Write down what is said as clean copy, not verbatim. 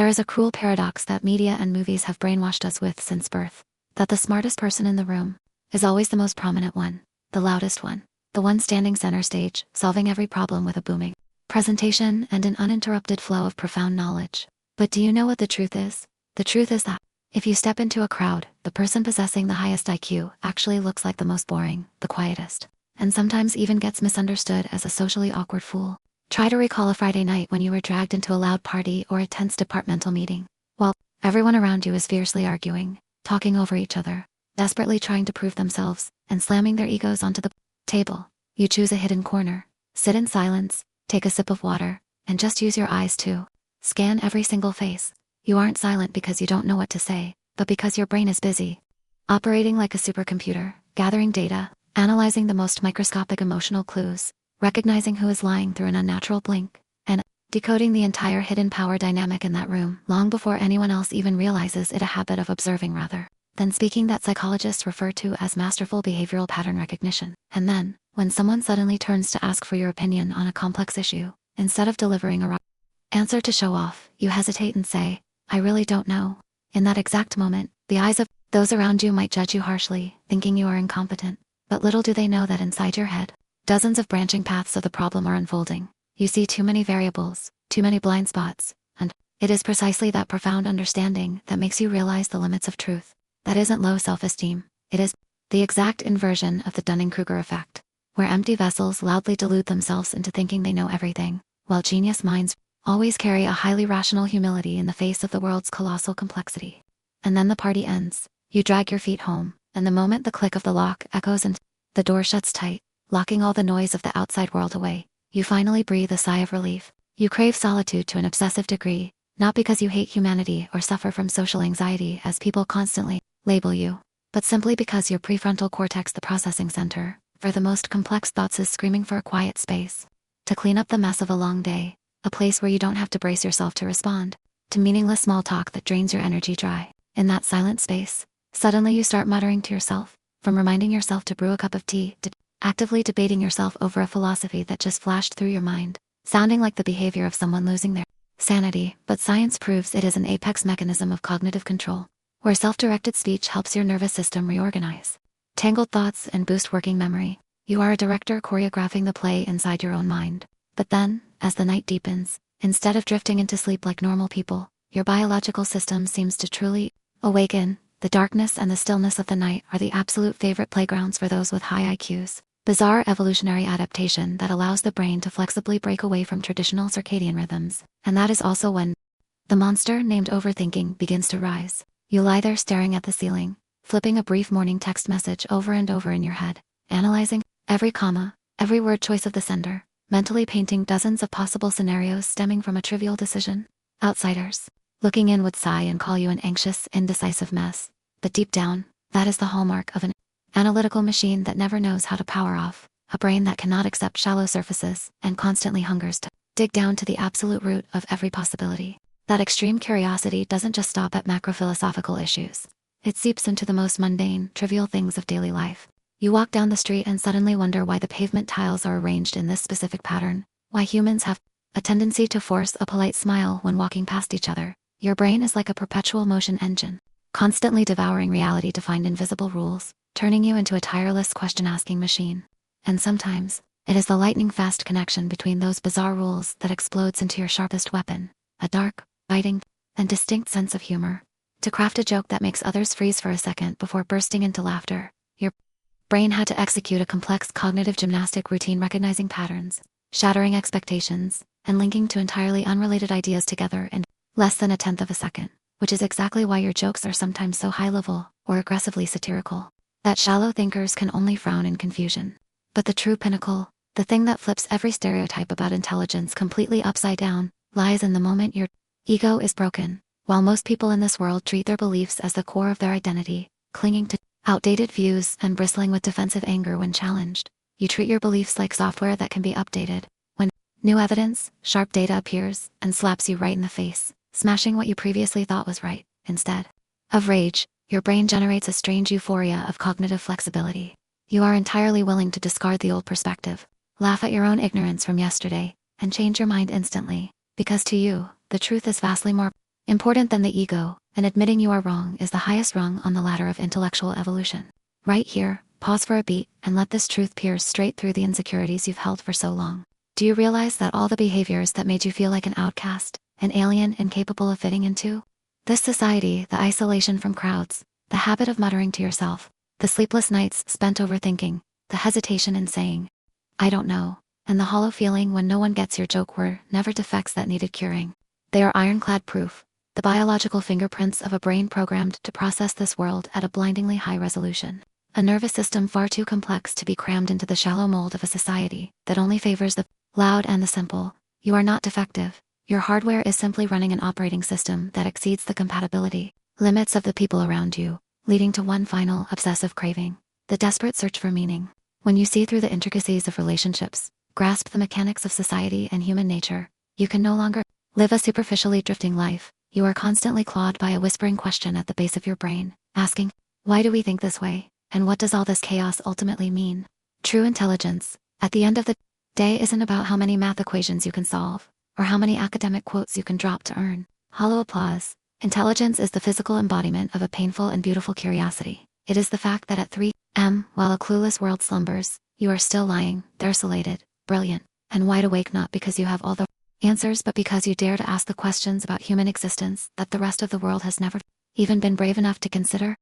There is a cruel paradox that media and movies have brainwashed us with since birth, that the smartest person in the room is always the most prominent one, the loudest one, the one standing center stage, solving every problem with a booming presentation and an uninterrupted flow of profound knowledge. But do you know what the truth is? The truth is that if you step into a crowd, the person possessing the highest IQ actually looks like the most boring, the quietest, and sometimes even gets misunderstood as a socially awkward fool. Try to recall a Friday night when you were dragged into a loud party or a tense departmental meeting. While everyone around you is fiercely arguing, talking over each other, desperately trying to prove themselves, and slamming their egos onto the table. You choose a hidden corner, sit in silence, take a sip of water, and just use your eyes to scan every single face. You aren't silent because you don't know what to say, but because your brain is busy, operating like a supercomputer, gathering data, analyzing the most microscopic emotional clues, recognizing who is lying through an unnatural blink, and decoding the entire hidden power dynamic in that room long before anyone else even realizes it. A habit of observing rather than speaking that psychologists refer to as masterful behavioral pattern recognition. And then, when someone suddenly turns to ask for your opinion on a complex issue, instead of delivering a answer to show off, you hesitate and say, "I really don't know." In that exact moment, the eyes of those around you might judge you harshly, thinking you are incompetent. But little do they know that inside your head, dozens of branching paths of the problem are unfolding. You see too many variables, too many blind spots, and it is precisely that profound understanding that makes you realize the limits of truth. That isn't low self-esteem. It is the exact inversion of the Dunning-Kruger effect, where empty vessels loudly delude themselves into thinking they know everything, while genius minds always carry a highly rational humility in the face of the world's colossal complexity. And then the party ends. You drag your feet home, and the moment the click of the lock echoes and the door shuts tight, locking all the noise of the outside world away, you finally breathe a sigh of relief. You crave solitude to an obsessive degree, not because you hate humanity or suffer from social anxiety as people constantly label you, but simply because your prefrontal cortex, the processing center for the most complex thoughts, is screaming for a quiet space to clean up the mess of a long day, a place where you don't have to brace yourself to respond to meaningless small talk that drains your energy dry. In that silent space, suddenly you start muttering to yourself, from reminding yourself to brew a cup of tea, to actively debating yourself over a philosophy that just flashed through your mind, sounding like the behavior of someone losing their sanity. But science proves it is an apex mechanism of cognitive control, where self-directed speech helps your nervous system reorganize tangled thoughts and boost working memory. You are a director choreographing the play inside your own mind. But then, as the night deepens, instead of drifting into sleep like normal people, your biological system seems to truly awaken. The darkness and the stillness of the night are the absolute favorite playgrounds for those with high IQs. Bizarre evolutionary adaptation that allows the brain to flexibly break away from traditional circadian rhythms. And that is also when the monster named overthinking begins to rise. You lie there staring at the ceiling, flipping a brief morning text message over and over in your head, analyzing every comma, every word choice of the sender, mentally painting dozens of possible scenarios stemming from a trivial decision. Outsiders looking in would sigh and call you an anxious, indecisive mess. But deep down, that is the hallmark of an analytical machine that never knows how to power off, a brain that cannot accept shallow surfaces and constantly hungers to dig down to the absolute root of every possibility. That extreme curiosity doesn't just stop at macro-philosophical issues. It seeps into the most mundane, trivial things of daily life. You walk down the street and suddenly wonder why the pavement tiles are arranged in this specific pattern, why humans have a tendency to force a polite smile when walking past each other. Your brain is like a perpetual motion engine, constantly devouring reality to find invisible rules, turning you into a tireless question-asking machine. And sometimes, it is the lightning-fast connection between those bizarre rules that explodes into your sharpest weapon, a dark, biting, and distinct sense of humor. To craft a joke that makes others freeze for a second before bursting into laughter, your brain had to execute a complex cognitive gymnastic routine recognizing patterns, shattering expectations, and linking to entirely unrelated ideas together in less than a tenth of a second, which is exactly why your jokes are sometimes so high-level or aggressively satirical that shallow thinkers can only frown in confusion. But the true pinnacle, the thing that flips every stereotype about intelligence completely upside down, lies in the moment your ego is broken. While most people in this world treat their beliefs as the core of their identity, clinging to outdated views and bristling with defensive anger when challenged, you treat your beliefs like software that can be updated when new evidence, sharp data appears and slaps you right in the face, smashing what you previously thought was right. Instead of rage, your brain generates a strange euphoria of cognitive flexibility. You are entirely willing to discard the old perspective, laugh at your own ignorance from yesterday, and change your mind instantly, because to you, the truth is vastly more important than the ego, and admitting you are wrong is the highest rung on the ladder of intellectual evolution. Right here, pause for a beat and let this truth pierce straight through the insecurities you've held for so long. Do you realize that all the behaviors that made you feel like an outcast, an alien incapable of fitting into this society, the isolation from crowds, the habit of muttering to yourself, the sleepless nights spent overthinking, the hesitation in saying, I don't know, and the hollow feeling when no one gets your joke were never defects that needed curing. They are ironclad proof, the biological fingerprints of a brain programmed to process this world at a blindingly high resolution. A nervous system far too complex to be crammed into the shallow mold of a society that only favors the loud and the simple. You are not defective. Your hardware is simply running an operating system that exceeds the compatibility limits of the people around you, leading to one final obsessive craving, the desperate search for meaning. When you see through the intricacies of relationships, grasp the mechanics of society and human nature, you can no longer live a superficially drifting life. You are constantly clawed by a whispering question at the base of your brain, asking, why do we think this way? And what does all this chaos ultimately mean? True intelligence, at the end of the day, isn't about how many math equations you can solve, or how many academic quotes you can drop to earn hollow applause. Intelligence is the physical embodiment of a painful and beautiful curiosity. It is the fact that at 3 a.m., while a clueless world slumbers, you are still lying, desolated, brilliant, and wide awake, not because you have all the answers but because you dare to ask the questions about human existence that the rest of the world has never even been brave enough to consider.